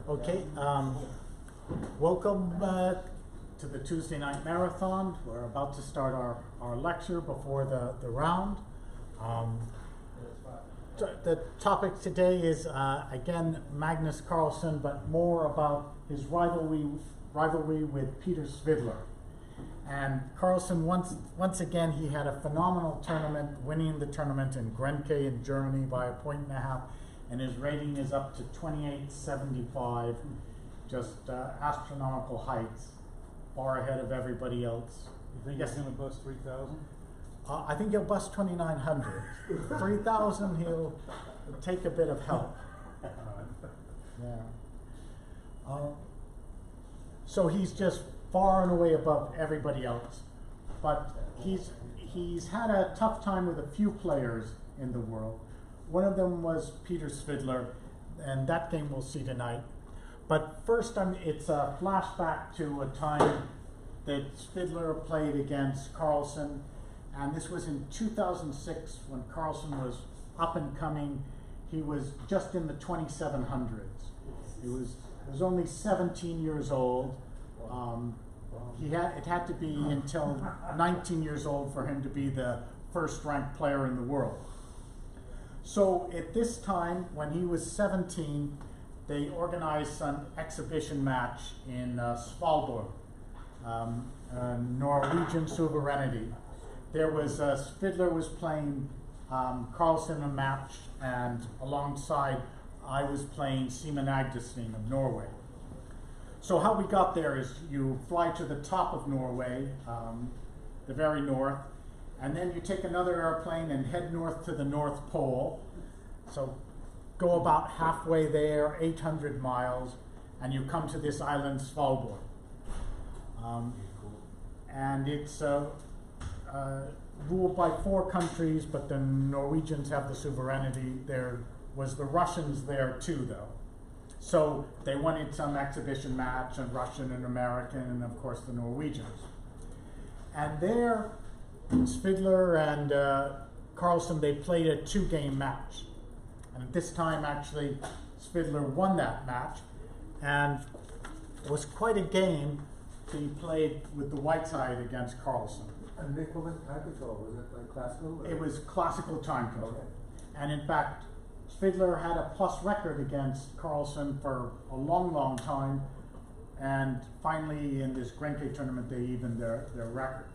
Okay, welcome to the Tuesday night marathon. We're about to start our lecture before the round. The topic today is again Magnus Carlsen, but more about his rivalry with Peter Svidler. And Carlsen once again he had a phenomenal tournament, winning the tournament in Grenke in Germany by 1.5 points. And his rating is up to 2875, just astronomical heights, far ahead of everybody else. You think he's going to bust 3,000? I think he'll bust 2,900. 3,000, he'll take a bit of help. Yeah. So he's just far and away above everybody else. But he's had a tough time with a few players in the world. One of them was Peter Svidler, and that game we'll see tonight. But first, it's a flashback to a time that Svidler played against Carlsen, and this was in 2006 when Carlsen was up and coming. He was just in the 2700s. He was only 17 years old. It had to be until 19 years old for him to be the first-ranked player in the world. So at this time, when he was 17, they organized an exhibition match in Svalbard, Norwegian sovereignty. There was Svidler was playing Carlsen a match, and alongside I was playing Simen Agdestein of Norway. So how we got there is you fly to the top of Norway, the very north, and then you take another airplane and head north to the North Pole. So go about halfway there, 800 miles, and you come to this island, Svalbard. And it's ruled by 4 countries, but the Norwegians have the sovereignty. There was the Russians there too, though. So they wanted some exhibition match, and Russian and American, and of course the Norwegians. And there, Svidler and Carlsen, they played a 2-game match. And at this time, actually, Svidler won that match. And it was quite a game that he played with the white side against Carlsen. And Nicholas time control, was it like classical? It was classical time control. Okay. And in fact, Svidler had a plus record against Carlsen for a long, long time. And finally, in this Grenke tournament, they evened their record.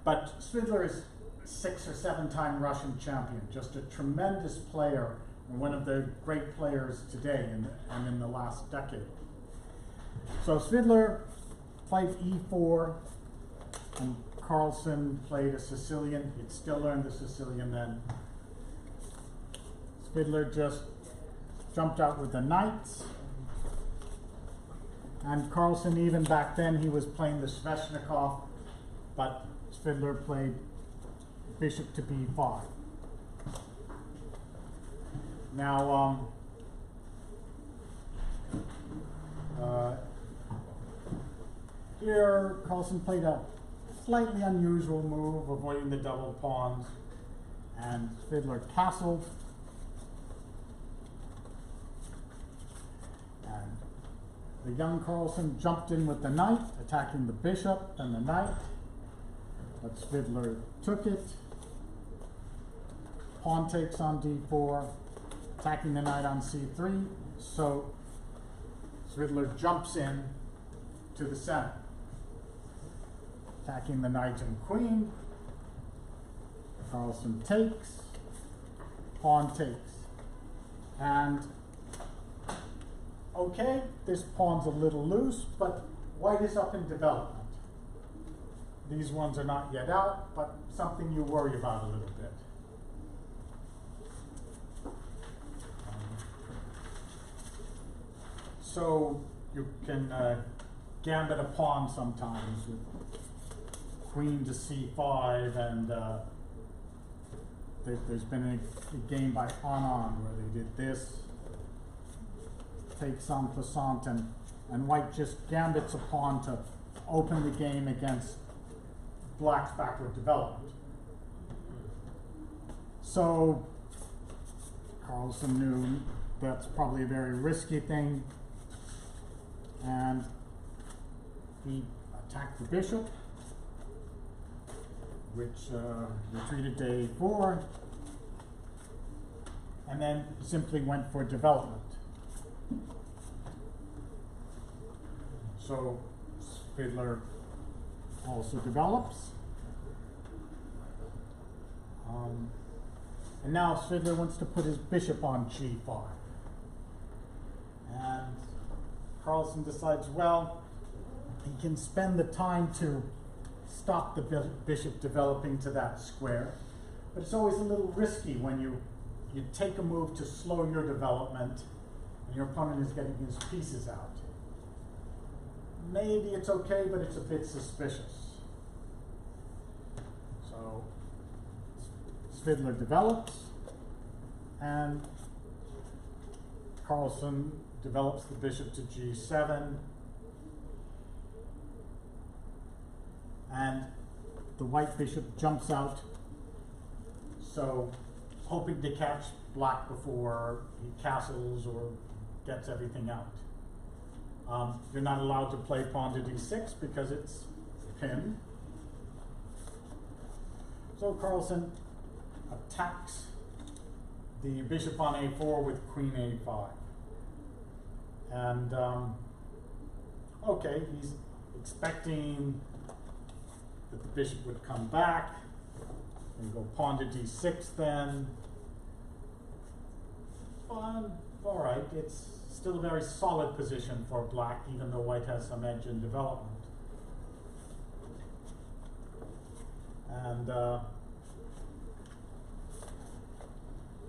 But Svidler is 6 or 7-time Russian champion, just a tremendous player, and one of the great players today and in the last decade. So Svidler played E4, and Carlsen played a Sicilian. He'd still learned the Sicilian then. Svidler just jumped out with the knights, and Carlsen, even back then, he was playing the Sveshnikov, but Svidler played bishop to b5. Now, here Carlsen played a slightly unusual move, avoiding the double pawns, and Svidler castled. And the young Carlsen jumped in with the knight, attacking the bishop and the knight, but Svidler took it. Pawn takes on d4, attacking the knight on c3. So Svidler jumps in to the center, attacking the knight and queen. Carlsen takes, pawn takes. And okay, this pawn's a little loose, but white is up in development. These ones are not yet out, but something you worry about a little bit. So you can gambit a pawn sometimes with queen to c5, and there's been a game by Anand where they did this, takes en passant, and white just gambits a pawn to open the game against black's backward development. So Carlsen knew that's probably a very risky thing. And he attacked the bishop, which retreated to a4, and then simply went for development. So Fiddler also develops. And now Fiddler wants to put his bishop on g5. And Carlsen decides, well, he can spend the time to stop the bishop developing to that square. But it's always a little risky when you take a move to slow your development and your opponent is getting his pieces out. Maybe it's okay, but it's a bit suspicious. So Fiddler develops, and Carlsen develops the bishop to g7, and the white bishop jumps out, so hoping to catch black before he castles or gets everything out. You're not allowed to play pawn to d6 because it's pinned. So Carlsen attacks the bishop on a4 with queen a5. And, okay, he's expecting that the bishop would come back and go pawn to d6 then. Fine, all right, it's still a very solid position for black, even though white has some edge in development. And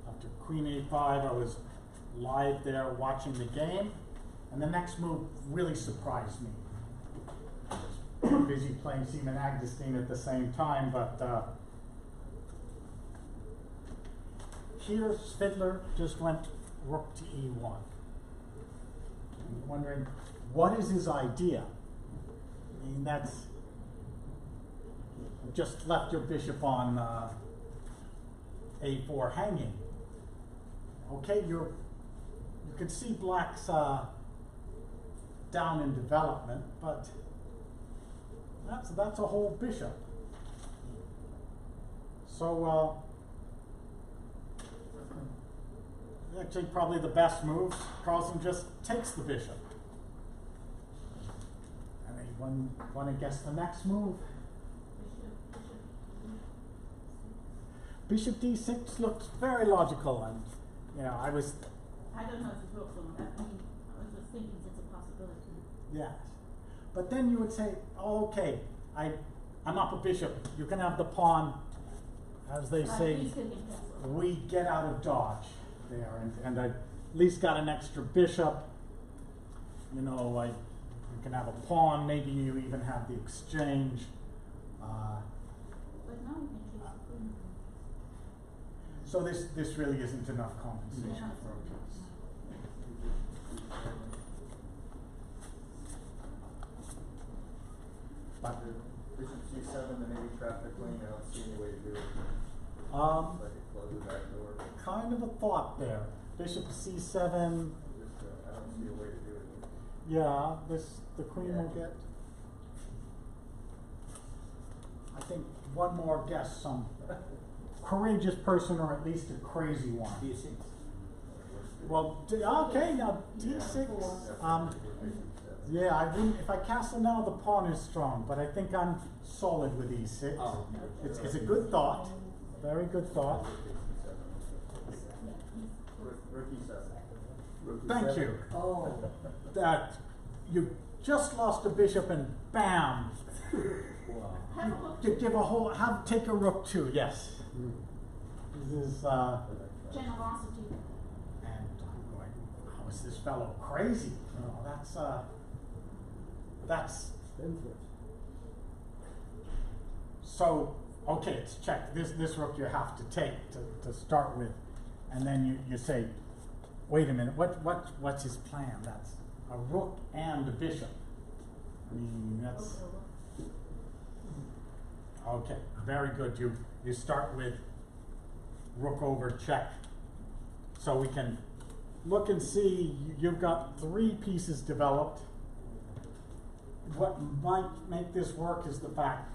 after queen a5, I was live there watching the game, and the next move really surprised me. I was busy playing Seaman Agdestein at the same time, but here Fiddler just went rook to e1. I'm wondering, what is his idea? I mean, that's just left your bishop on a4 hanging. Okay, you can see black's down in development, but that's a whole bishop. So actually probably the best move, Carlsen just takes the bishop. And anyone want to guess the next move? Bishop d6 looks very logical, and you know, I don't know if it looks on that. I mean, I was just thinking it's a possibility. Yes. But then you would say, oh, okay, I'm up a bishop. You can have the pawn, as they say, we get out of dodge there, and I at least got an extra bishop. You know, you can have a pawn, maybe you even have the exchange. But now we can choose the queen. So this really isn't enough compensation for a piece. But bishop c7 and maybe trap the queen. I don't see any way to do it. Like it closes that door. Kind of a thought there. Bishop c7. Just, I don't see a way to do it. Yeah, the queen will get. I think one more guess, some courageous person, or at least a crazy one. d6. Well, okay, now d6. Yeah, I wouldn't. If I castle now, the pawn is strong, but I think I'm solid with e6. Oh. It's a good thought, very good thought. Rook e7. Thank you. Oh. That you just lost a bishop and bam. Wow. You give a whole take a rook too. Yes. This is generosity. And I'm going, how is this fellow crazy? You know, that's so okay, it's checked. This rook you have to take to start with, and then you say, wait a minute, what's his plan? That's a rook and a bishop. I mean, that's okay, very good. You start with rook over check, so we can look and see, you've got 3 pieces developed. What might make this work is the fact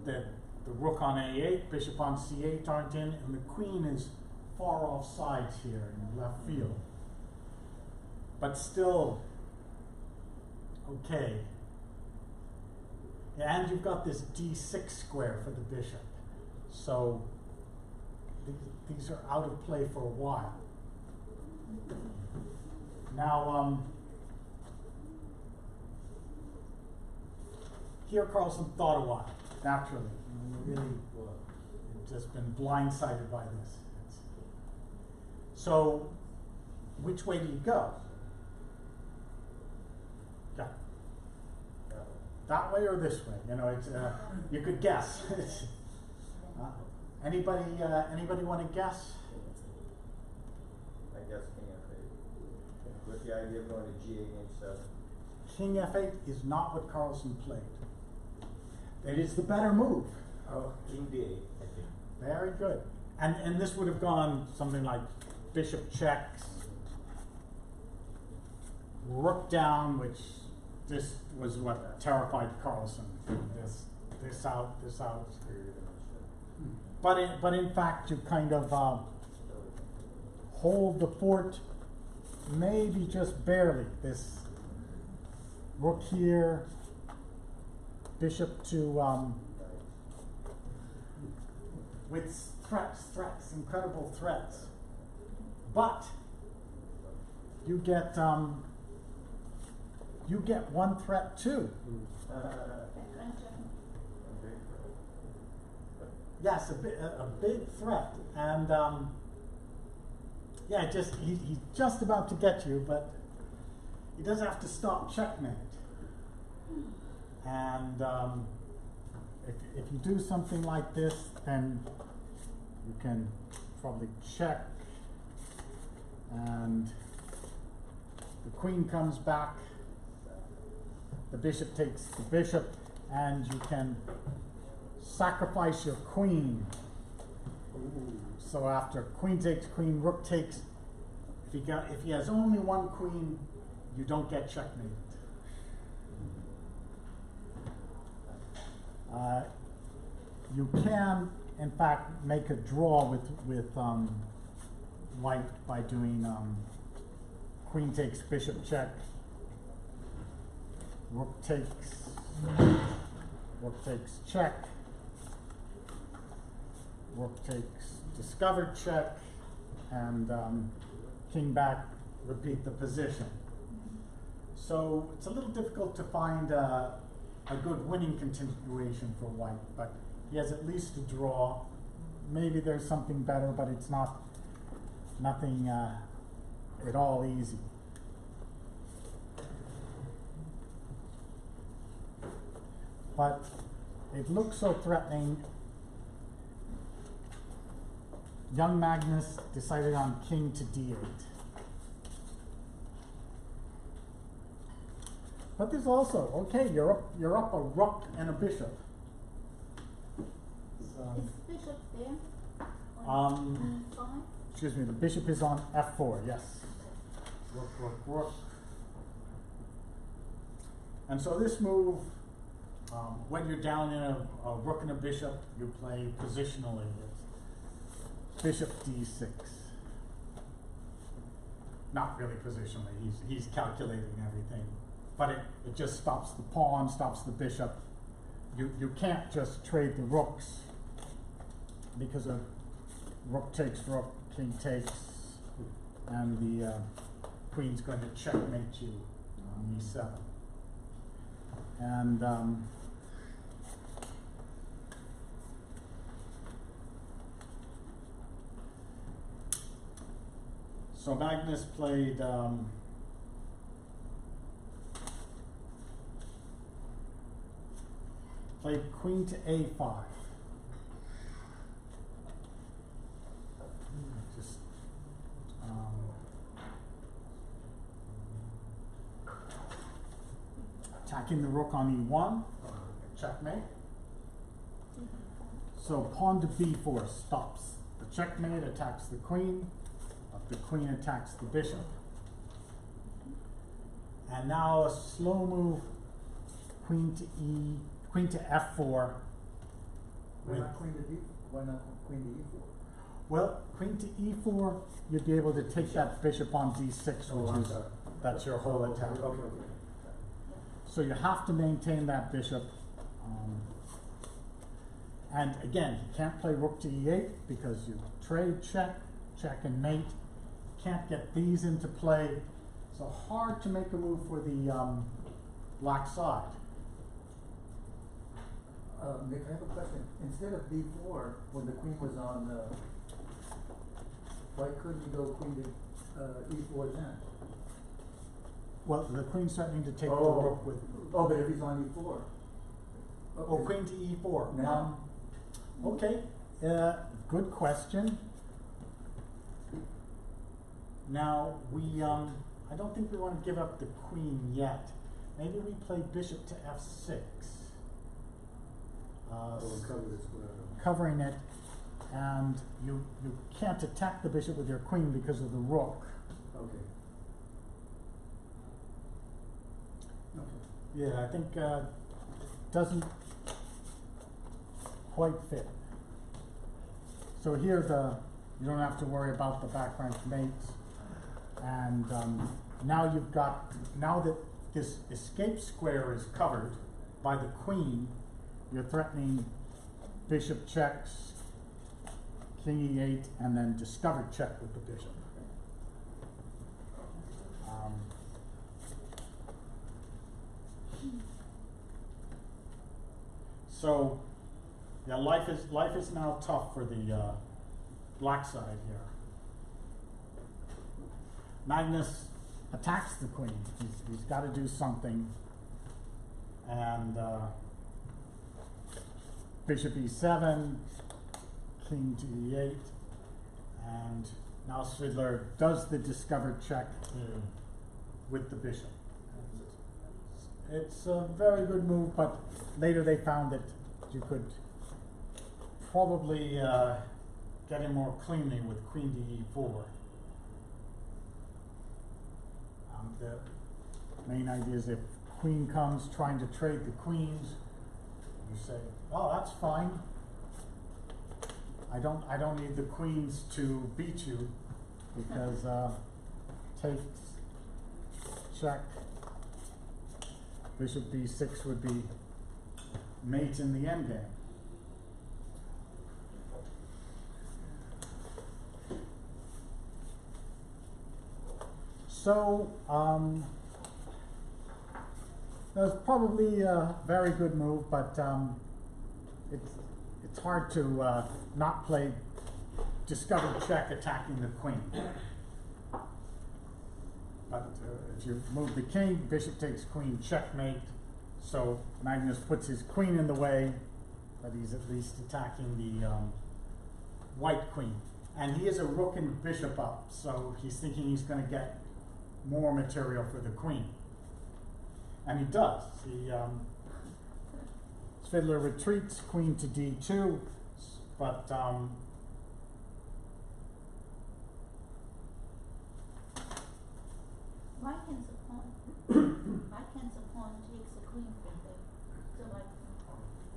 that the rook on a8, bishop on c8 aren't in, and the queen is far off sides here in left field. But still, okay. And you've got this d6 square for the bishop. So these are out of play for a while. Now, here Carlsen thought a while, naturally. Really just been blindsided by this. So, which way do you go? Yeah. That way or this way? You know, it's you could guess. Anybody want to guess? I guess king f8. With the idea of going to g8 h7. King f8 is not what Carlsen played. It is the better move. Oh, king d8, I think. Very good. And this would have gone something like bishop checks, rook down, which this was what terrified Carlsen. This out. But in fact, you kind of hold the fort, maybe just barely. This rook here, bishop to with threats, incredible threats. But you get one threat too. Yes, a big threat, and yeah, he's just about to get you, but he does have to stop checkmate. And if you do something like this, then you can probably check, and the queen comes back, the bishop takes the bishop, and you can sacrifice your queen. So after queen takes queen, rook takes, if he has only one queen, you don't get checkmated. You can, in fact, make a draw with white by doing queen takes bishop check, rook takes check, rook takes discovered check, and king back, repeat the position. So it's a little difficult to find a good winning continuation for white, but he has at least a draw. Maybe there's something better, but it's nothing at all easy. But it looks so threatening. Young Magnus decided on king to d8. But there's also, okay, you're up a rook and a bishop. So, Is bishop there? excuse me, the bishop is on f4, yes. Rook, rook, rook. And so this move, when you're down in a rook and a bishop, you play positionally with bishop d6. Not really positionally, he's calculating everything. But it just stops the pawn, stops the bishop. You can't just trade the rooks because of rook takes rook, king takes, and the queen's going to checkmate you on e7. And so Magnus played queen to a5. Just attacking the rook on e1, checkmate. So pawn to b4 stops the checkmate, attacks the queen attacks the bishop. And now a slow move, queen to f4. Why not queen to D? Why not queen to E4? Well, queen to e4, you'd be able to take that bishop on d6, which is, that's your whole attack. Okay. So you have to maintain that bishop. And again, you can't play rook to e8 because you trade check, check and mate. Can't get these into play. So hard to make a move for the black side. Nick, I have a question. Instead of D4, when the queen was on, why couldn't you go queen to E4 then? Well, the queen's threatening to take the Oh. rook with. Oh, but if he's on E4. Oh, queen to e4. Now, Okay, good question. Now, I don't think we want to give up the queen yet. Maybe we play bishop to f6. Covering it, and you can't attack the bishop with your queen because of the rook. okay. Yeah, I think doesn't quite fit. So here you don't have to worry about the back rank mates, and now that this escape square is covered by the queen, you're threatening bishop checks, king e8, and then discovered check with the bishop. So, yeah, life is now tough for the black side here. Magnus attacks the queen. He's got to do something, and bishop e7, king to e8, and now Svidler does the discovered check with the bishop. It's a very good move, but later they found that you could probably get in more cleanly with queen to e4. The main idea is if queen comes trying to trade the queens, you say, oh, that's fine. I don't need the queens to beat you because takes, check, bishop b6 would be mate in the endgame. So that's probably a very good move, but it's hard to not play discovered check attacking the queen. But if you move the king, bishop takes queen, checkmate. So Magnus puts his queen in the way, but he's at least attacking the white queen. And he is a rook and bishop up, so he's thinking he's going to get more material for the queen. And he does. Svidler retreats, queen to d2, but Why can't the pawn takes the queen from the white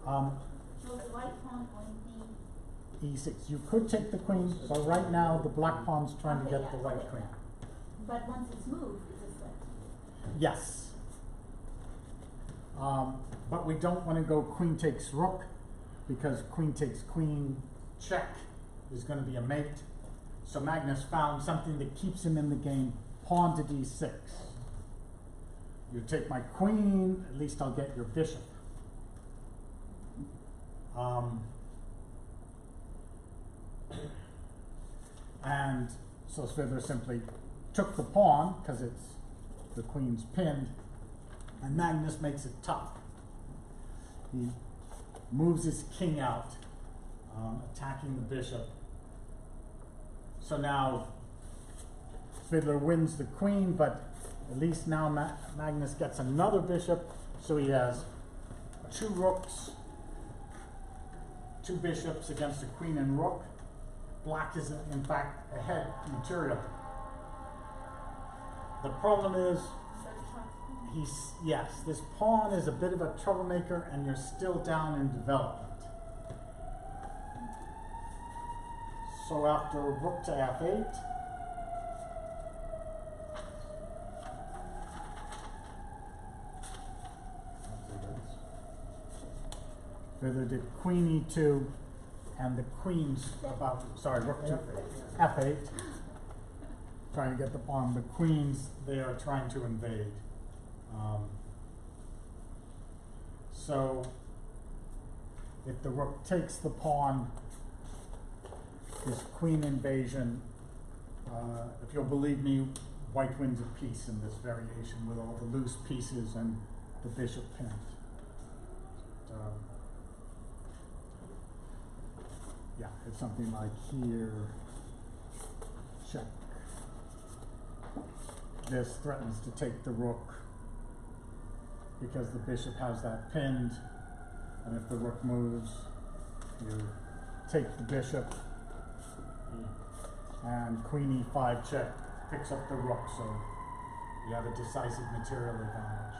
pawn? So the white pawn going e6. You could take the queen, but right now the black pawn's trying to get the white queen. But once it's moved, it's a threat. Yes. But we don't want to go queen takes rook, because queen takes queen check is going to be a mate. So Magnus found something that keeps him in the game, pawn to d6. You take my queen, at least I'll get your bishop. And so Svidler simply took the pawn, because the queen's pinned, and Magnus makes it tough. He moves his king out, attacking the bishop. So now Svidler wins the queen, but at least now Magnus gets another bishop, so he has 2 rooks, 2 bishops against a queen and rook. Black is in fact ahead materially. The problem is yes, this pawn is a bit of a troublemaker, and you're still down in development. So after rook to f8, Fiddler did queen e2, and the queen's about, sorry, rook to f8, trying to get the pawn. The queens, they are trying to invade. So if the rook takes the pawn, this queen invasion, if you'll believe me, white wins a piece in this variation with all the loose pieces and the bishop pinned. Yeah, it's something like here, check. This threatens to take the rook because the bishop has that pinned, and if the rook moves, you take the bishop, and queen e5 check picks up the rook, so you have a decisive material advantage.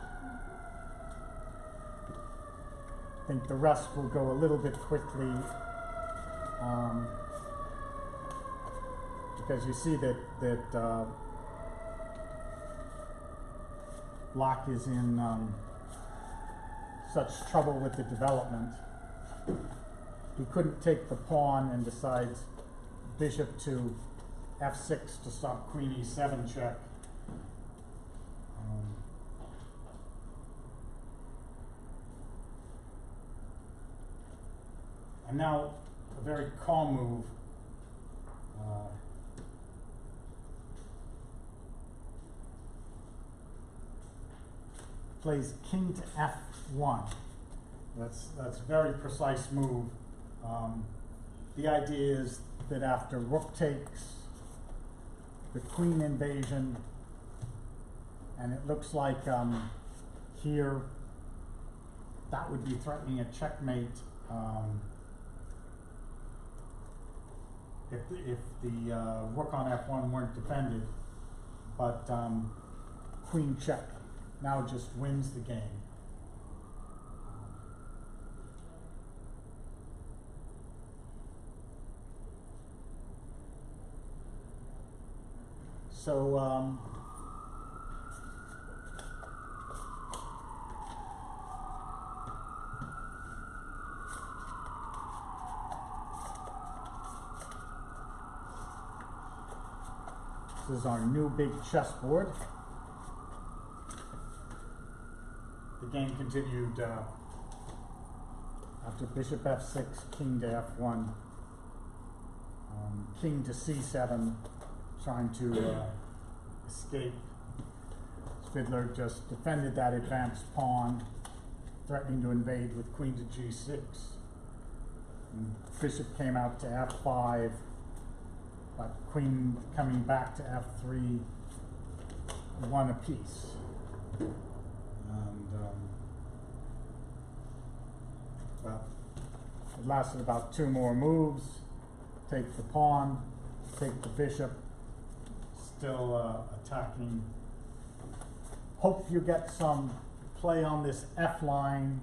I think the rest will go a little bit quickly, because you see that black is in such trouble with the development. He couldn't take the pawn and decides bishop to f6 to stop queen e7 check. And now a very calm move. Plays king to f1. That's a very precise move. The idea is that after rook takes, the queen invasion, and it looks like here that would be threatening a checkmate if the rook on f1 weren't defended, but queen check now just wins the game. So this is our new big chessboard. The game continued after bishop f6, king to f1, king to c7, trying to escape. Fiddler just defended that advanced pawn, threatening to invade with queen to g6. And bishop came out to f5, but queen coming back to f3, one apiece. And well, it lasted about 2 more moves. Take the pawn, take the bishop, still attacking. Hope you get some play on this F line,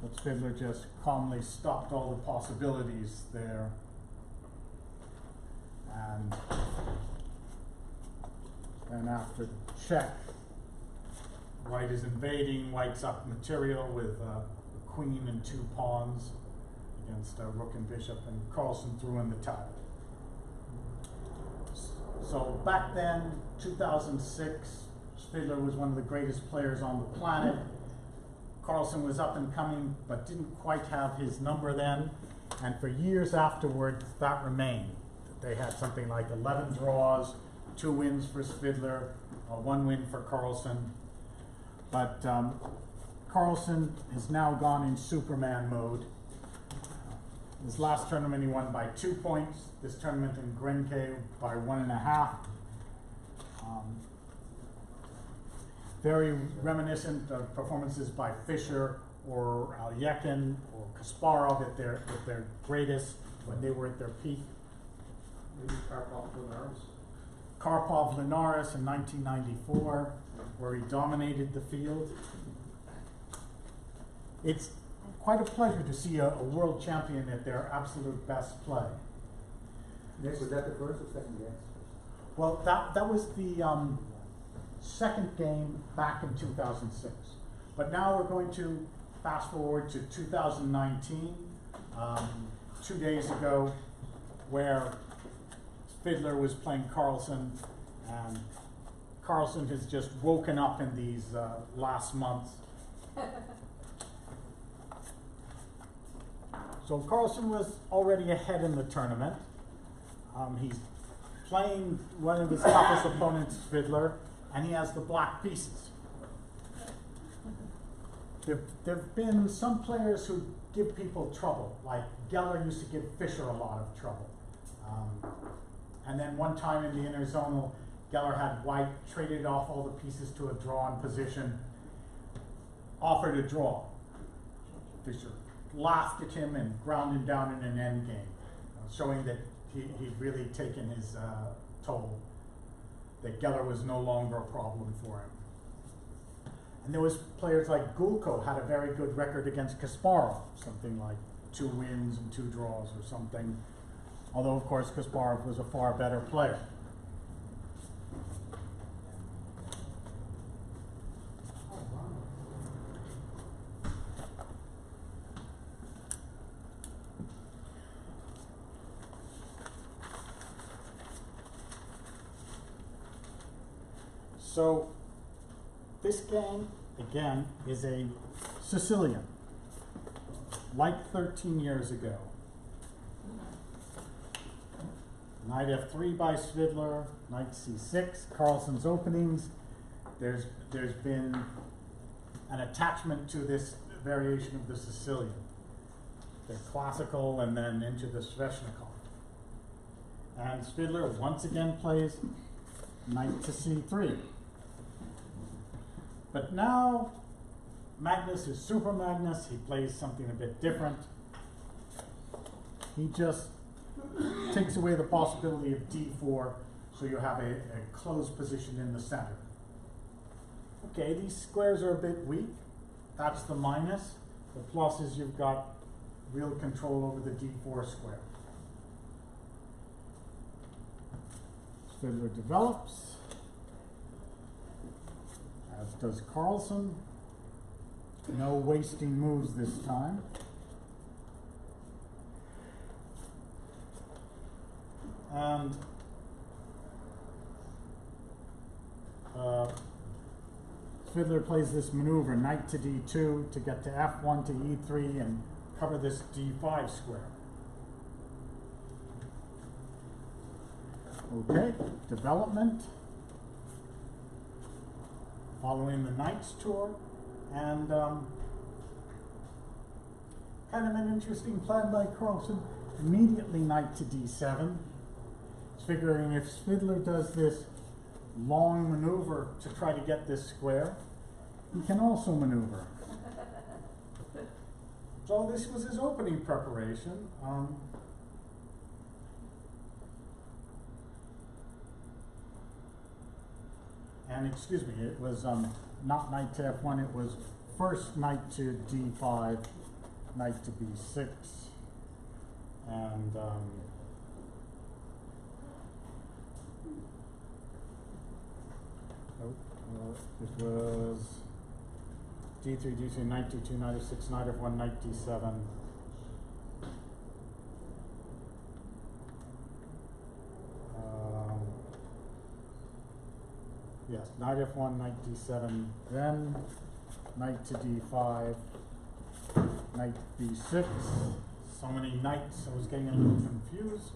but Fiddler just calmly stopped all the possibilities there. And then after check, white is invading. White's up material with a queen and 2 pawns against rook and bishop, and Carlsen threw in the towel. So back then, 2006, Fiddler was one of the greatest players on the planet. Carlsen was up and coming, but didn't quite have his number then. And for years afterwards, that remained. They had something like 11 draws, 2 wins for Fiddler, 1 win for Carlsen. But Carlsen has now gone in Superman mode. His last tournament he won by 2 points. This tournament in Grenke by 1.5. Very reminiscent of performances by Fischer or Alyekin or Kasparov at their greatest, when they were at their peak. Maybe Karpov Linares. Karpov Linares in 1994. where he dominated the field. It's quite a pleasure to see a world champion at their absolute best play. Nick, was that the first or second game? Well, that was the second game back in 2006. But now we're going to fast forward to 2019, 2 days ago, where Fiddler was playing Carlsen, and Carlsen has just woken up in these last months. So Carlsen was already ahead in the tournament. He's playing one of his toughest opponents, Fiddler, and he has the black pieces. There have been some players who give people trouble, like Geller used to give Fischer a lot of trouble. And then one time in the interzonal, Geller had white, traded off all the pieces to a drawn position, offered a draw. Fischer laughed at him and ground him down in an endgame, showing that he'd really taken his toll, that Geller was no longer a problem for him. And there was players like Gulko had a very good record against Kasparov, something like 2 wins and 2 draws or something. Although, of course, Kasparov was a far better player. So, this game, again, is a Sicilian, like 13 years ago. Knight f3 by Svidler, knight c6, Carlsen's openings. There's been an attachment to this variation of the Sicilian. The classical and then into the Sveshnikov. And Svidler once again plays knight to c3. But now, Magnus is Super Magnus. He plays something a bit different. He just takes away the possibility of d4, so you have a closed position in the center. Okay, these squares are a bit weak. That's the minus. The plus is you've got real control over the d4 square. Fiddler develops, as does Carlsen. No wasting moves this time. And Fiddler plays this maneuver, knight to d2, to get to f1 to e3 and cover this d5 square. Okay, development. Following the Knight's tour, and kind of an interesting plan by Carlsen. Immediately knight to d7. He's figuring if Svidler does this long maneuver to try to get this square, he can also maneuver. So this was his opening preparation. And excuse me, it was not knight to f1, it was first knight to d5, knight to b6, and it was d3, d3, knight d2, knight f6, knight f1, knight d7. Yes, knight f1, knight d7, then knight to d5, knight b6. So many knights, I was getting a little confused.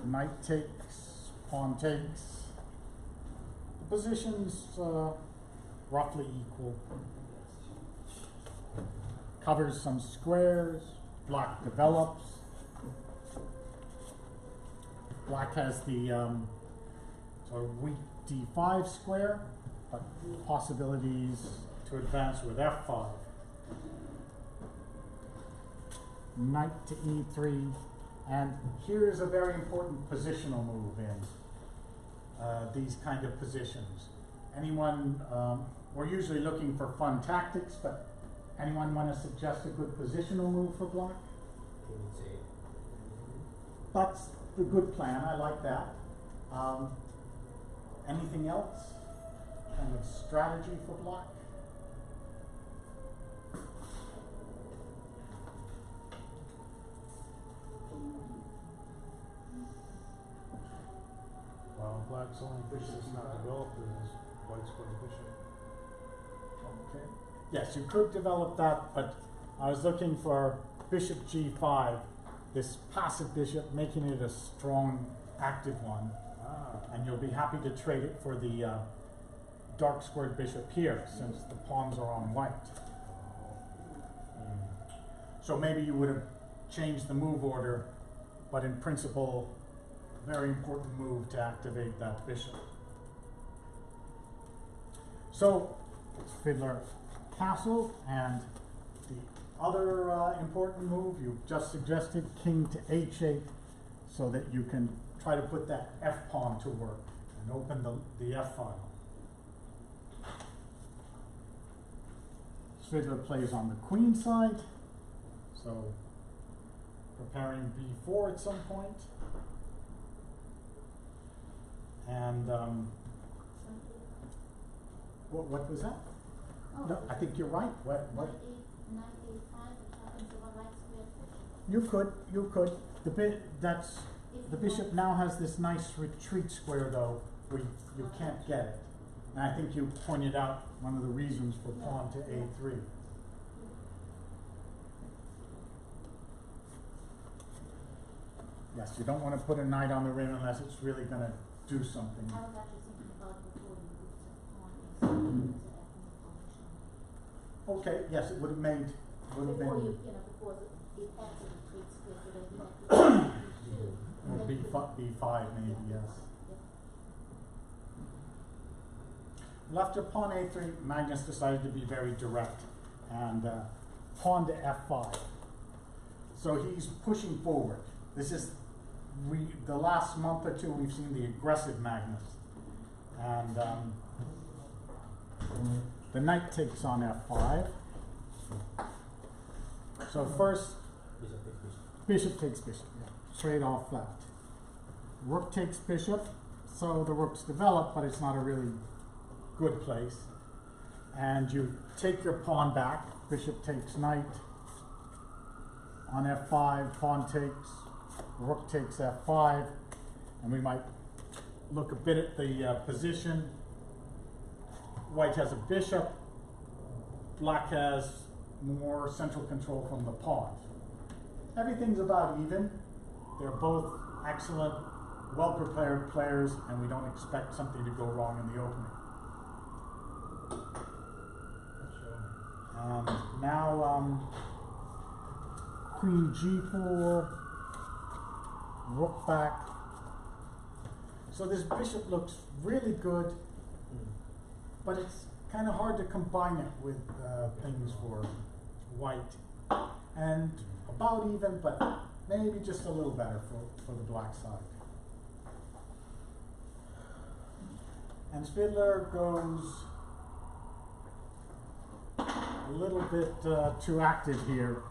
Knight takes, pawn takes. The positions roughly equal. Covers some squares, black develops. Black has the sort of weak d5 square, but possibilities to advance with f5. Knight to e3, and here is a very important positional move in these kind of positions. anyone, we're usually looking for fun tactics, but anyone want to suggest a good positional move for black? King J. That's a good plan, I like that. Anything else? Kind of strategy for black? Well, black's only bishop that's not developed is white's got a bishop. Okay. Yes, you could develop that, but I was looking for bishop g5, this passive bishop, making it a strong, active one. And you'll be happy to trade it for the dark squared bishop here, since the pawns are on white. So maybe you would have changed the move order, but in principle, very important move to activate that bishop. So, Fiddler castle, and the other important move you've just suggested, king to h8, so that you can try to put that f pawn to work and open the f file. Fiddler plays on the queen side, so preparing b4 at some point. And what was that? Oh. No, I think you're right. What? Knight 5, which happens to a right square bishop. You could. The bishop now has this nice retreat square though, where you can't get it. And I think you pointed out one of the reasons for pawn to a3. Yes, you don't want to put a knight on the rim unless it's really going to do something. I was actually thinking about before you moved to pawn Okay, yes, it would have made, would have before been, before it has a retreat square, so that you have to or b5 maybe, yes. Well, after pawn a3, Magnus decided to be very direct and pawn to f5. So he's pushing forward. This is, the last month or two we've seen the aggressive Magnus. And the knight takes on f5. So first, bishop takes bishop, yeah. Trade off that. Rook takes bishop, so the rook's developed, but it's not a really good place. And you take your pawn back, bishop takes knight, on f5, pawn takes, rook takes f5, and we might look a bit at the position. White has a bishop, black has more central control from the pawn. Everything's about even. They're both excellent, well-prepared players, and we don't expect something to go wrong in the opening. Now, queen g4, rook back. So this bishop looks really good, but it's kind of hard to combine it with things for white. And about even, but maybe just a little better for the black side. And Fiddler goes a little bit too active here,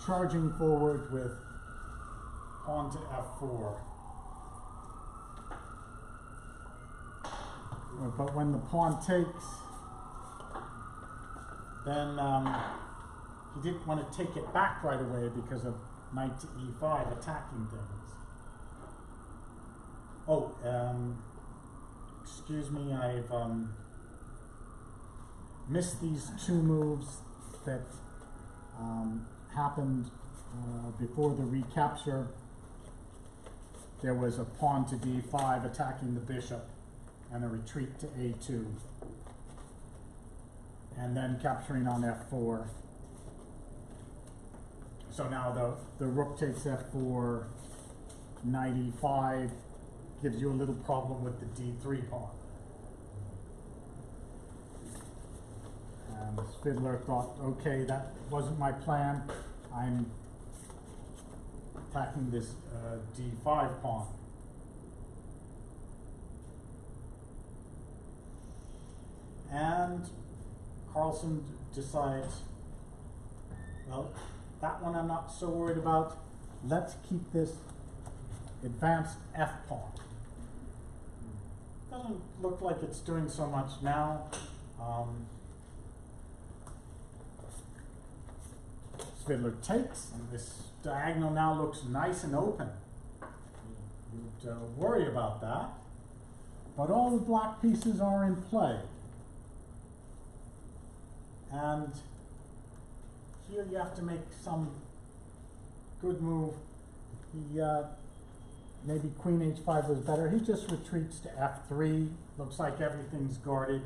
charging forward with pawn to f4. But when the pawn takes, then he didn't want to take it back right away because of knight to e5 attacking things. Oh, excuse me, I've missed these two moves that happened before the recapture. There was a pawn to d5 attacking the bishop and a retreat to a2. And then capturing on f4. So now the rook takes f4, knight e5, gives you a little problem with the d3 pawn. And Fiddler thought, okay, that wasn't my plan. I'm attacking this d5 pawn. And Carlsen decides, well, that one I'm not so worried about. Let's keep this advanced F pawn. Doesn't look like it's doing so much now. Fiddler takes, and this diagonal now looks nice and open. You'd worry about that. But all the black pieces are in play. And here you have to make some good move. He, maybe queen h5 was better. He just retreats to f3. Looks like everything's guarded.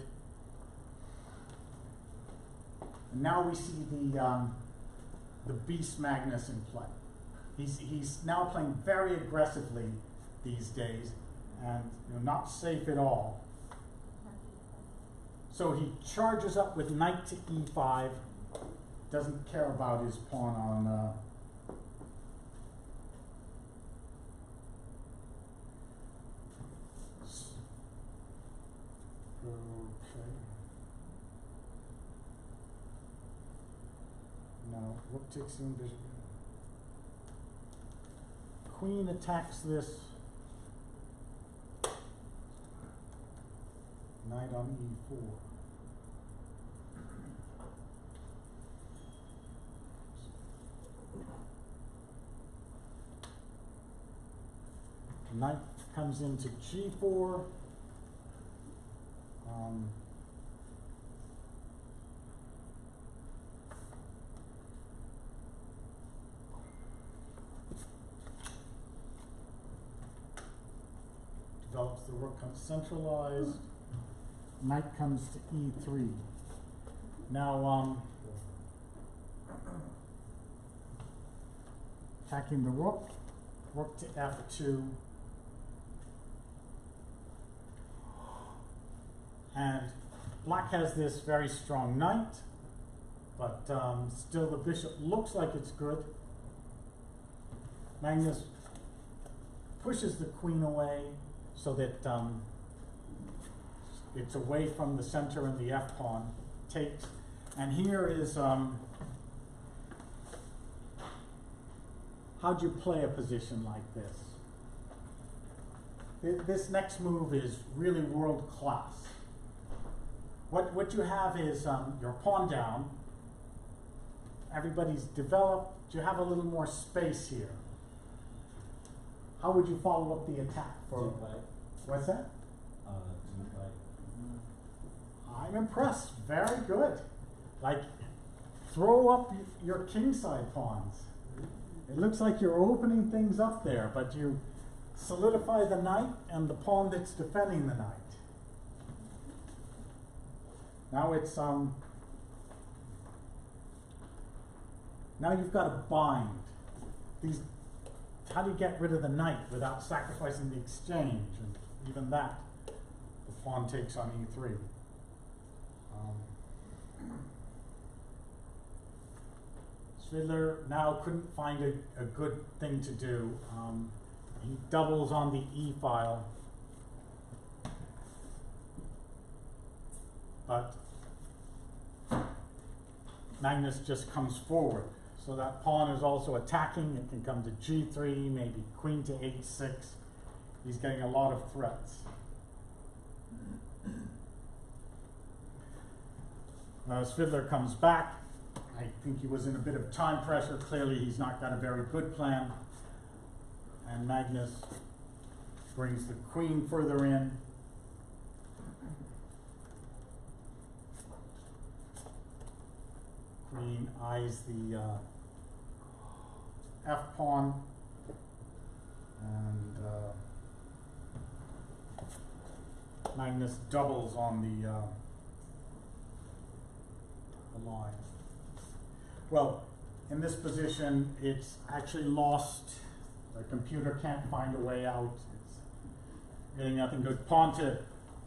And now we see the beast Magnus in play. He's now playing very aggressively these days, and not safe at all. So he charges up with knight to e5. Doesn't care about his pawn on. Okay. No, rook takes in bishop. Queen attacks this knight on e4. Knight comes into g4. Develops the rook centralized. Knight comes to e3. Now, attacking the rook. Rook to f2. And black has this very strong knight, but still the bishop looks like it's good. Magnus pushes the queen away so that it's away from the center and the f pawn. Takes. And here is how'd you play a position like this? This next move is really world class. What you have is your pawn down. Everybody's developed. You have a little more space here. How would you follow up the attack? For G5. What's that? G5. I'm impressed. Very good. Like, throw up your kingside pawns. It looks like you're opening things up there, but you solidify the knight and the pawn that's defending the knight. Now it's now you've got to bind these. How do you get rid of the knight without sacrificing the exchange? And even that, the pawn takes on e3. Fiddler now couldn't find a good thing to do. He doubles on the e file, but Magnus just comes forward. So that pawn is also attacking. It can come to g3, maybe queen to h6. He's getting a lot of threats. Fiddler comes back. I think he was in a bit of time pressure. Clearly he's not got a very good plan. And Magnus brings the queen further in. Queen eyes the f pawn, and Magnus doubles on the line. Well, in this position, it's actually lost. The computer can't find a way out. It's getting nothing good. Pawn to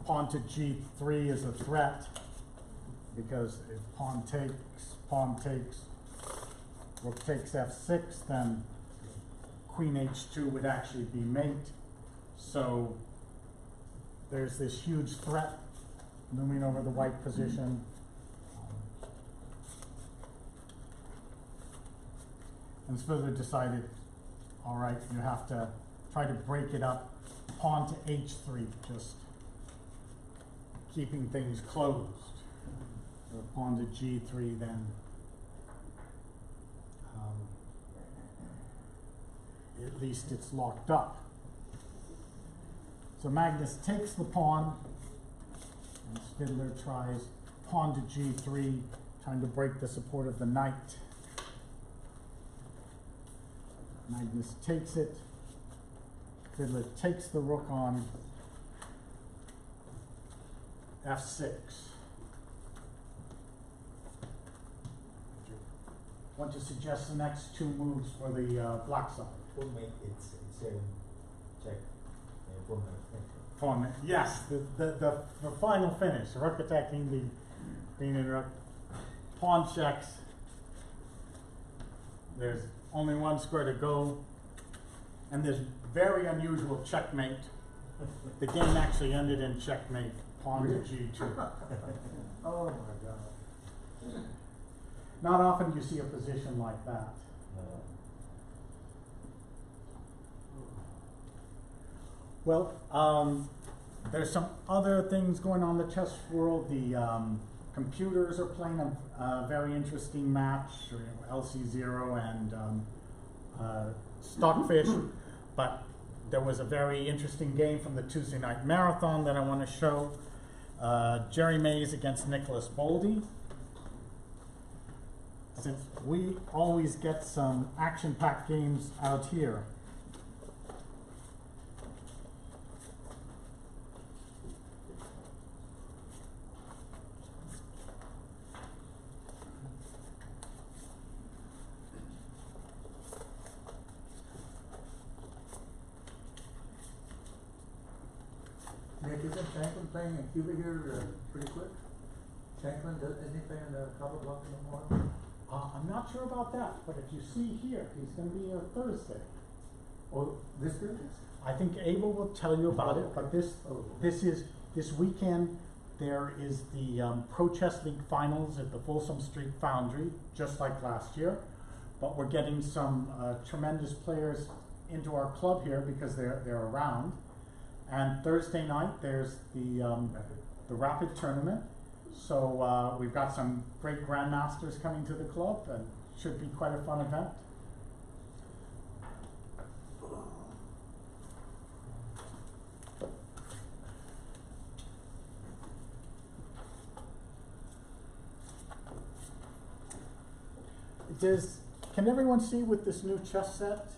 g3 is a threat, because if pawn takes, rook takes f6, then queen h2 would actually be mate. So there's this huge threat looming over the white position. And Spiller decided, all right, you have to try to break it up, pawn to h3, just keeping things closed. So pawn to g3, then at least it's locked up. So Magnus takes the pawn, and Spindler tries pawn to g3, trying to break the support of the knight. Magnus takes it. Fiddler takes the rook on f6. Want to suggest the next two moves for the black side? Full make it's check. Full make. Pawn, yes, the final finish. Rook attacking the queen and rook. Pawn checks. There's only one square to go. And this very unusual checkmate. The game actually ended in checkmate. Pawn to g2. Oh my God. Not often you see a position like that. Well, there's some other things going on in the chess world. The computers are playing a very interesting match, LC0 and Stockfish, but there was a very interesting game from the Tuesday night marathon that I want to show. Jerry Mays against Nicholas Boldy. Since we always get some action-packed games out here. Nick, isn't Shanklin playing in Cuba here pretty quick? Shanklin, isn't he playing the couple blocks in the morning? I'm not sure about that, but if you see here, he's going to be a Thursday. Oh, this Thursday? I think Abel will tell you about it, but this weekend there is the Pro Chess League finals at the Folsom Street Foundry, just like last year. But we're getting some tremendous players into our club here because they're around. And Thursday night there's the Rapid tournament. So we've got some great grandmasters coming to the club, and should be quite a fun event. Can everyone see with this new chess set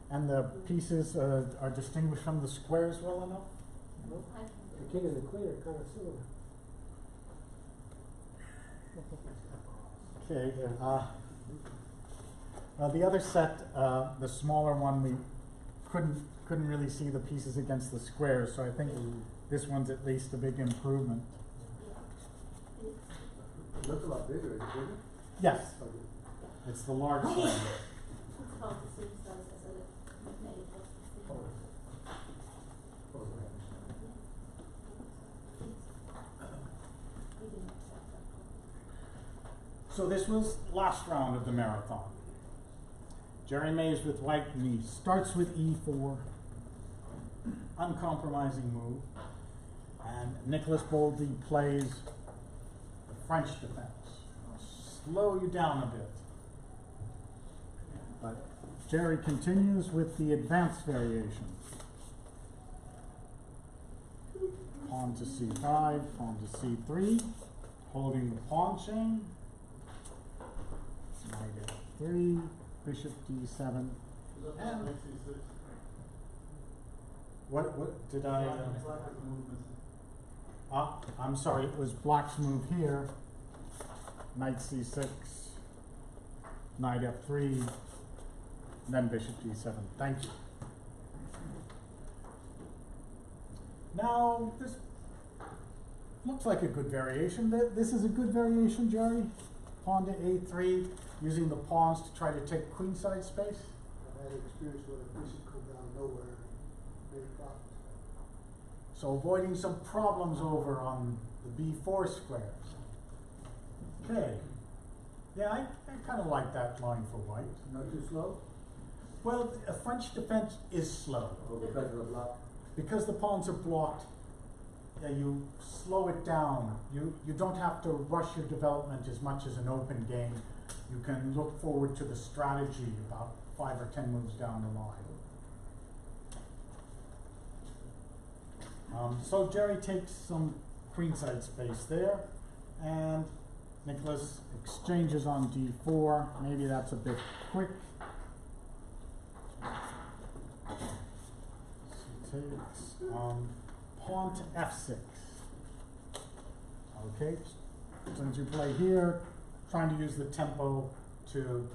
and the pieces are distinguished from the squares well enough? The king and the queen are kind of similar. Okay. The other set, the smaller one, we couldn't really see the pieces against the squares, so I think this one's at least a big improvement. It looks a lot bigger, is it bigger? Yes, it's the large one. It's about the same size as it made it. Oh, So this was last round of the marathon. Jerry Mays with white, and he starts with e4, uncompromising move, and Nicholas Boldy plays the French defense. I'll slow you down a bit. But Jerry continues with the advanced variation. Pawn to c5, pawn to c3, holding the pawn chain. Knight f3, bishop d7. And what did I? I'm sorry, it was black's move here. Knight c6, knight f3, then bishop d7. Thank you. Now, this looks like a good variation. This is a good variation, Jerry. Pawn to a3, using the pawns to try to take queenside space. I've had experience where the bishop comes out of nowhere and made problems. So avoiding some problems over on the B4 squares. Okay. Yeah, I kind of like that line for white. Not too slow? Well, a French defense is slow. Or because of the block? Because the pawns are blocked, yeah, you slow it down. You don't have to rush your development as much as an open game. You can look forward to the strategy about 5 or 10 moves down the line. So Jerry takes some queenside space there, and Nicholas exchanges on D4. Maybe that's a bit quick. So he takes pawn to F6. Okay, since you play here, trying to use the tempo to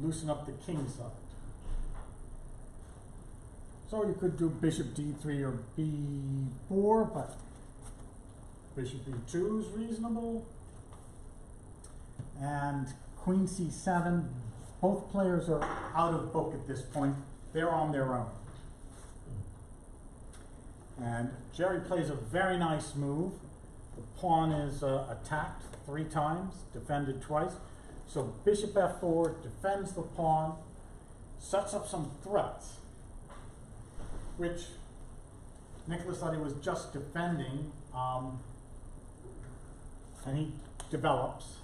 loosen up the king side. So you could do bishop d3 or b4, but bishop b2 is reasonable. And queen c7, both players are out of book at this point. They're on their own. And Jerry plays a very nice move. The pawn is attacked 3 times, defended twice. So bishop f4 defends the pawn, sets up some threats, which Nicholas thought he was just defending, and he develops,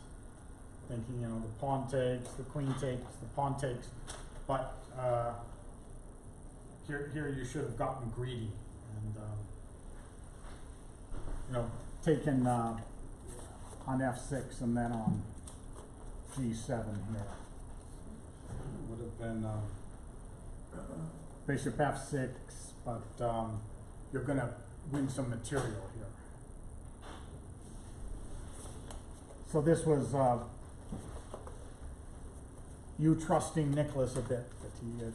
thinking, the pawn takes, the queen takes, the pawn takes, but here you should have gotten greedy and taken on f6 and then on g7 here. Would have been bishop f6, but you're going to win some material here. So this was you trusting Nicholas a bit, that he had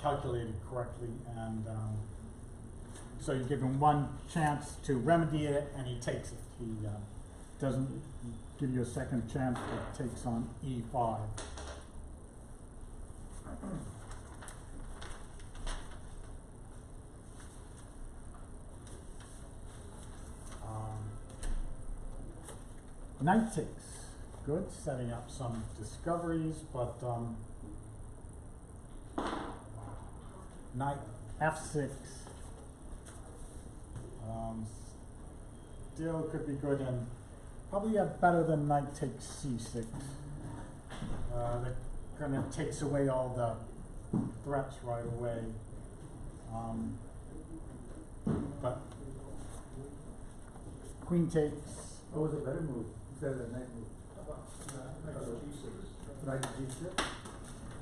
calculated correctly, and so you give him one chance to remedy it, and he takes it. He doesn't give you a second chance, but takes on e5. Knight takes, good, setting up some discoveries, but knight f6 still could be good, and probably better than knight takes c6. That kind of takes away all the threats right away. But queen takes. What was a better move instead of the knight move? Knight g6?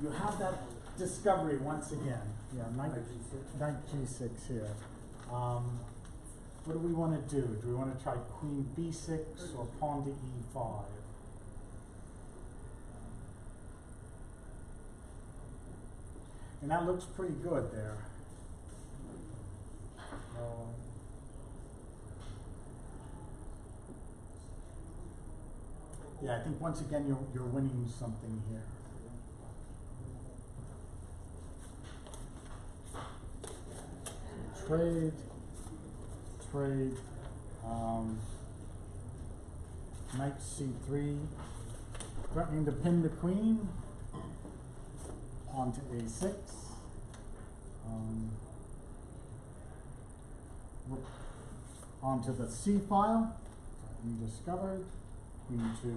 You have that discovery once again. Yeah, knight G6. Knight g6 here. What do we want to do? Do we want to try queen b6 or pawn to e5? And that looks pretty good there. Yeah, I think once again you're winning something here. Trade. Knight c3, threatening to pin the queen. Pawn to a6. Onto the c file, undiscovered. Queen to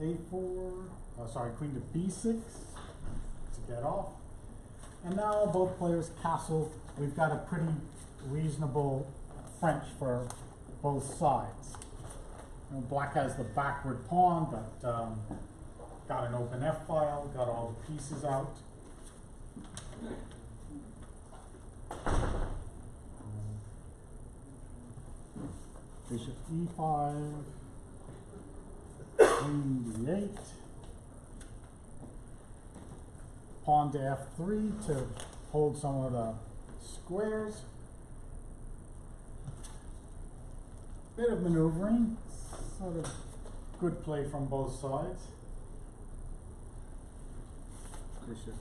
a4. Queen to b6 to get off. And now both players castle. We've got a pretty reasonable French for both sides. Black has the backward pawn, but got an open F file, got all the pieces out. Bishop e5, queen d8, pawn to f3 to hold some of the squares. Bit of maneuvering, sort of good play from both sides. Bishop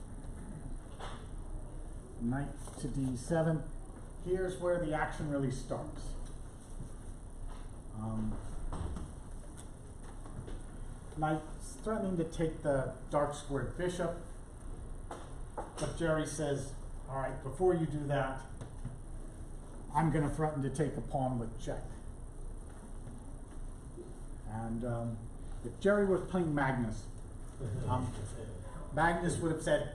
Knight to d7. Here's where the action really starts. Knight's threatening to take the dark squared bishop, but Jerry says, all right, before you do that, I'm going to threaten to take a pawn with check. And if Jerry was playing Magnus, Magnus would have said,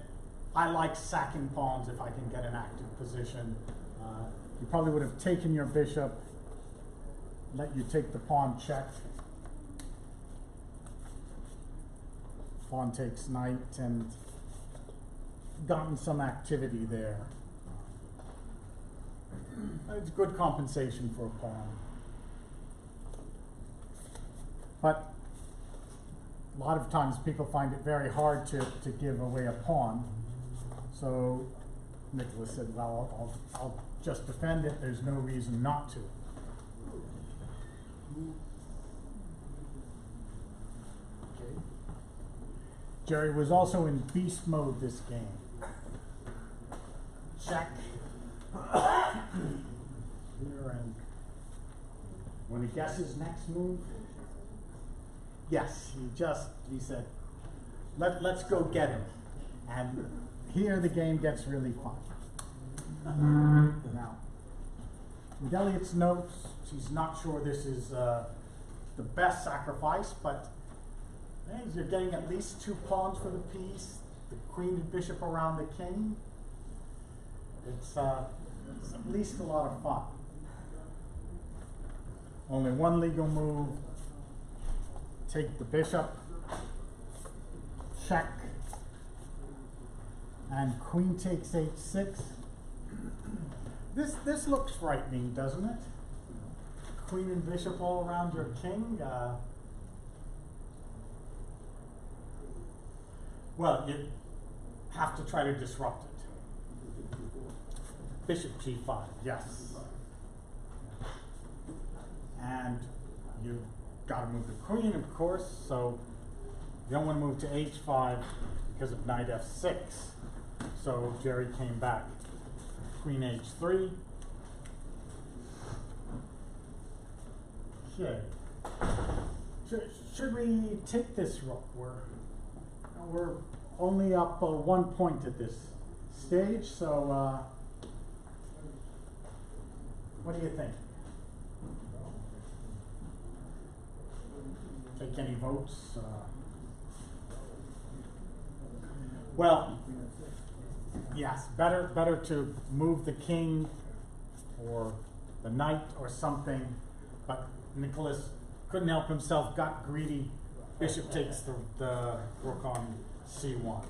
I like sacking pawns if I can get an active position. You probably would have taken your bishop, let you take the pawn check. Pawn takes knight, and gotten some activity there. It's good compensation for a pawn. But a lot of times people find it very hard to give away a pawn. So Nicholas said, well, I'll just defend it. There's no reason not to. Okay. Jerry was also in beast mode this game. Check. Here, and when he guesses next move, yes, he said, let's go get him. And here the game gets really fun. Now, with Elliot's notes, she's not sure this is the best sacrifice, but you're getting at least 2 pawns for the piece, the queen and bishop around the king. It's at least a lot of fun. Only one legal move. Take the bishop. Check. And queen takes h6. This looks frightening, doesn't it? Queen and bishop all around your king. Well, you have to try to disrupt it. Bishop g5, yes. And you've got to move the queen, of course, so you don't want to move to h5 because of knight f6. So Jerry came back. Queen h3. Okay. Should we take this rook? We're only up 1 point at this stage, so what do you think? Take any votes? Well, yes, better to move the king or the knight or something, but Nicholas couldn't help himself, got greedy. Bishop takes the rook on c1.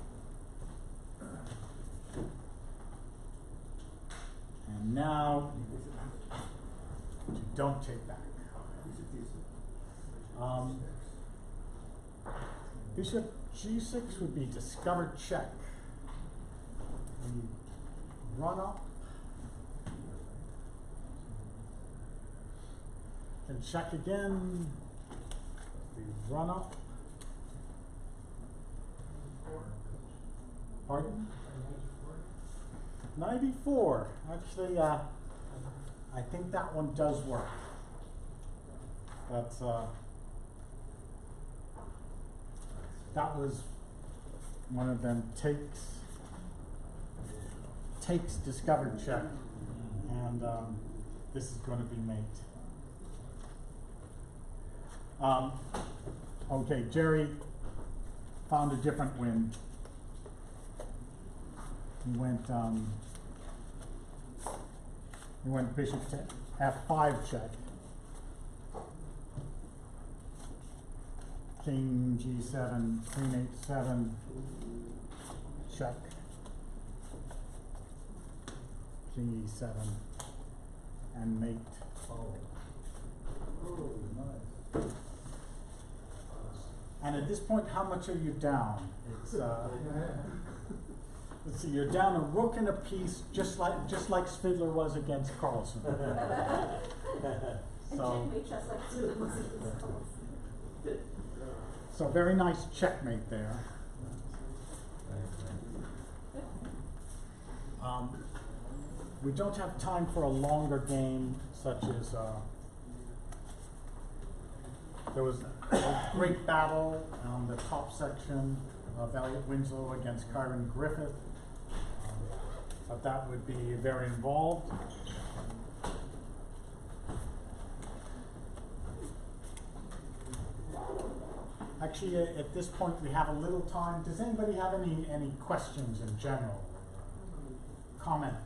And now you don't take back. Bishop g6 would be discovered check. And run up. And check again. We run up. Pardon? 94. Actually, I think that one does work. That's that was one of them takes discovered check, and this is going to be mate. Okay, Jerry found a different win. He went bishop to f5 check. King g7, queen h7, check. King e7, and mate. And at this point, how much are you down? It's let's see, you're down a rook and a piece, just like Spidler was against Carlson. So very nice checkmate there. We don't have time for a longer game, such as there was a great battle on the top section of Elliot Winslow against Kyron Griffith, but that would be very involved. Actually, at this point, we have a little time. Does anybody have any questions in general? Comments?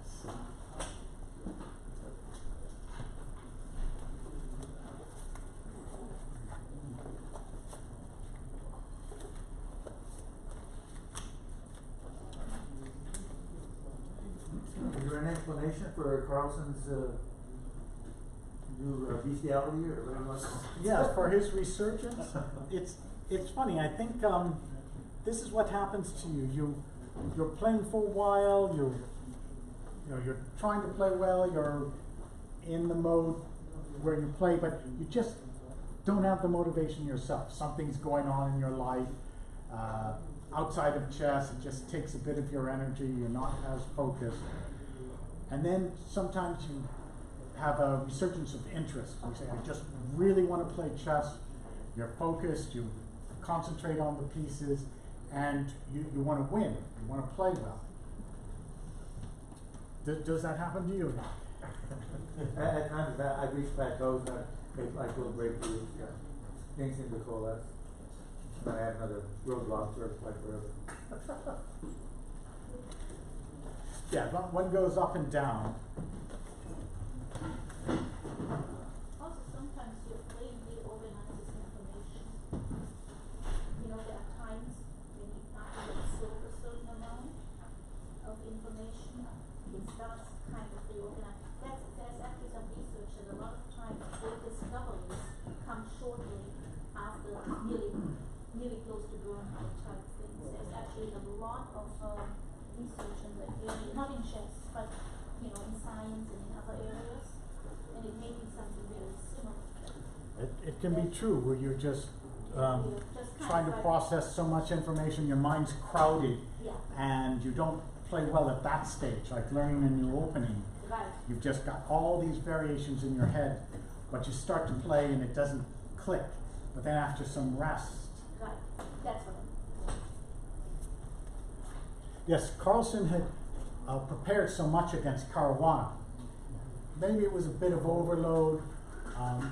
Is there an explanation for Carlson's new bestiality or whatever it was? Yeah, for his resurgence, it's funny. I think this is what happens to you. You're playing for a while. You're trying to play well. You're in the mode where you play, but you just don't have the motivation yourself. Something's going on in your life outside of chess. It just takes a bit of your energy. You're not as focused, and then sometimes you have a resurgence of interest. You say, I just really want to play chess. You're focused, you concentrate on the pieces, and you want to win. You want to play well. Does that happen to you? At times I've reached plateaus and I make like little breakthroughs. Yeah. Things seem to coalesce. But I have another roadblock for like forever. Yeah, one goes up and down. Also, sometimes your brain reorganizes information. You know, there are times when you can't absorb a certain amount of information. It starts kind of reorganize. There's actually some research that a lot of times great discoveries come shortly after nearly close to burnout type things. There's actually a lot of research in that area, not in chess, but in science and in other areas. And it may be something very similar. It can be true where you're just trying to process so much information, your mind's crowded, and you don't play well at that stage, like learning a new opening. Right. You've just got all these variations in your head, but you start to play and it doesn't click. But then after some rest. Right. That's what I mean. Yes, Carlson had prepared so much against Caruana. Maybe it was a bit of overload,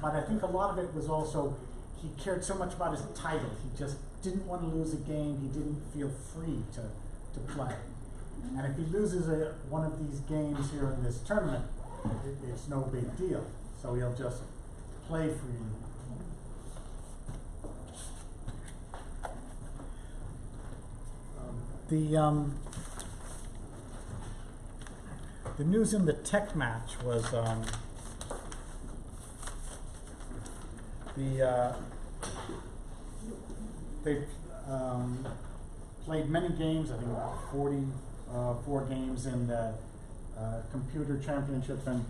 but I think a lot of it was also he cared so much about his title. He just didn't want to lose a game. He didn't feel free to play. And if he loses one of these games here in this tournament, it's no big deal. So he'll just play freely. The news in the tech match was they played many games. I think about 44 games in the computer championship, and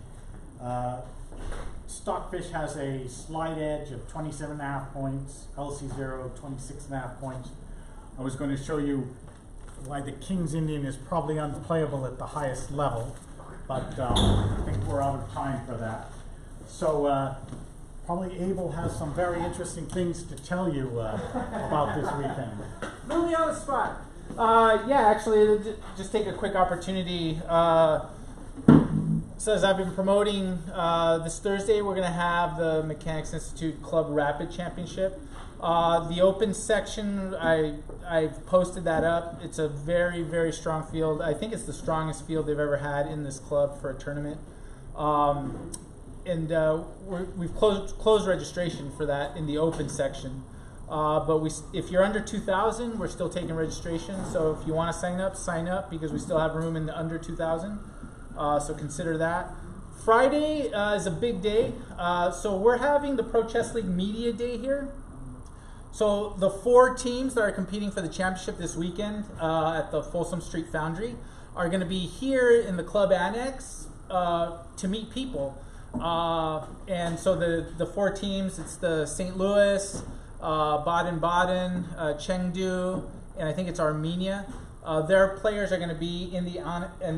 Stockfish has a slight edge of 27.5 points. LC0 26.5 points. I was going to show you why the King's Indian is probably unplayable at the highest level, but I think we're out of time for that. So probably Abel has some very interesting things to tell you about this weekend. Really on the spot. Yeah, actually, just take a quick opportunity. So as I've been promoting, this Thursday we're going to have the Mechanics Institute Club Rapid Championship. The open section, I've posted that up. It's a very, very strong field. I think it's the strongest field they've ever had in this club for a tournament. And we've closed registration for that in the open section. But if you're under 2,000, we're still taking registration. So if you want to sign up because we still have room in the under 2,000. So consider that. Friday is a big day. So we're having the Pro Chess League Media Day here. So the 4 teams that are competing for the championship this weekend at the Folsom Street Foundry are going to be here in the club annex to meet people. And so the 4 teams, it's the St. Louis, Baden-Baden, Chengdu, and I think it's Armenia. Their players are going to be in the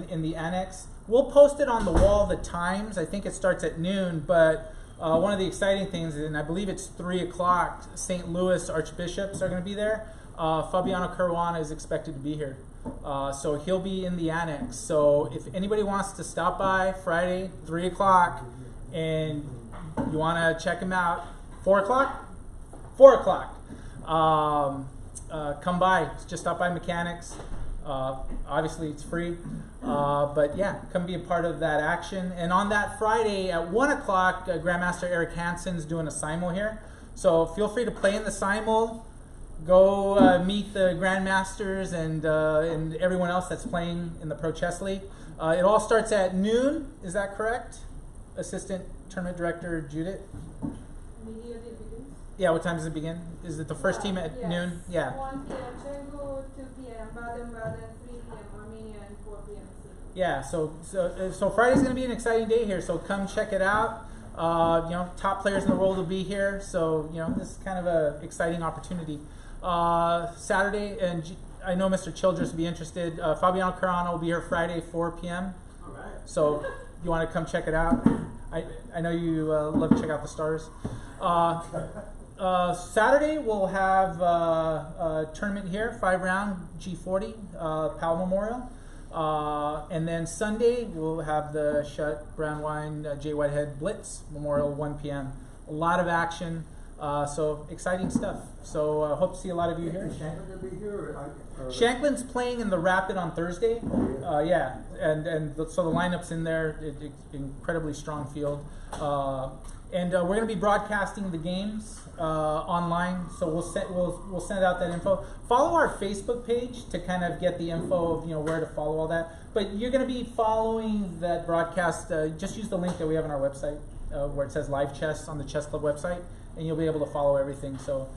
in the annex. We'll post it on the wall the times. I think it starts at noon, but one of the exciting things, and I believe it's 3 o'clock, St. Louis Archbishops are going to be there. Fabiano Caruana is expected to be here. So he'll be in the annex. So if anybody wants to stop by Friday, 3 o'clock, and you want to check him out, 4 o'clock? 4 o'clock. Come by. Just stop by Mechanics. Obviously, it's free. But yeah, come be a part of that action. And on that Friday at 1 o'clock, Grandmaster Eric Hansen's doing a simul here. So feel free to play in the simul. Go meet the Grandmasters and everyone else that's playing in the Pro Chess League. It all starts at noon. Is that correct? Assistant Tournament Director Judith? Immediately begins. Yeah, what time does it begin? Is it the first team at Yes. noon? Yeah. 1 p.m. Chengu, 2 p.m. Baden-Baden, 3 p.m. Armenia, and 4 p.m. Syria. Yeah, so Friday's going to be an exciting day here, so come check it out. Top players in the world will be here, so, this is kind of an exciting opportunity. Saturday, and I know Mr. Childress will be interested. Fabiano Caruana will be here Friday, 4 p.m. All right. So you want to come check it out? I know you love to check out the stars. Saturday we'll have a tournament here, 5-round G40 Powell Memorial. And then Sunday we'll have the Shut Brown Wine Jay Whitehead Blitz Memorial, 1 p.m. A lot of action. So exciting stuff. So hope to see a lot of you here. Is Shanklin gonna be here? Or Shanklin's playing in the Rapid on Thursday. Yeah, so the lineup's in there. Incredibly strong field. And we're going to be broadcasting the games online. So we'll send out that info. Follow our Facebook page to kind of get the info of where to follow all that. But you're going to be following that broadcast. Just use the link that we have on our website where it says Live Chess on the Chess Club website, and you'll be able to follow everything. So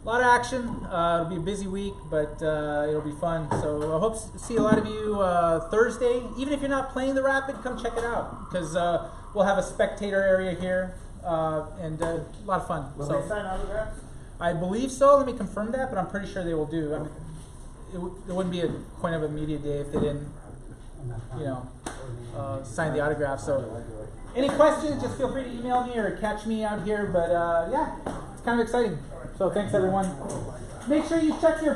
a lot of action. It'll be a busy week, but it'll be fun. So I hope to see a lot of you Thursday. Even if you're not playing the Rapid, come check it out, because we'll have a spectator area here, and a lot of fun. Will So they sign autographs? I believe so. Let me confirm that, but I'm pretty sure they will do. I mean, it wouldn't be a point of a media day if they didn't, sign the autograph. So any questions, just feel free to email me or catch me out here. But yeah, it's kind of exciting. So thanks, everyone. Make sure you check your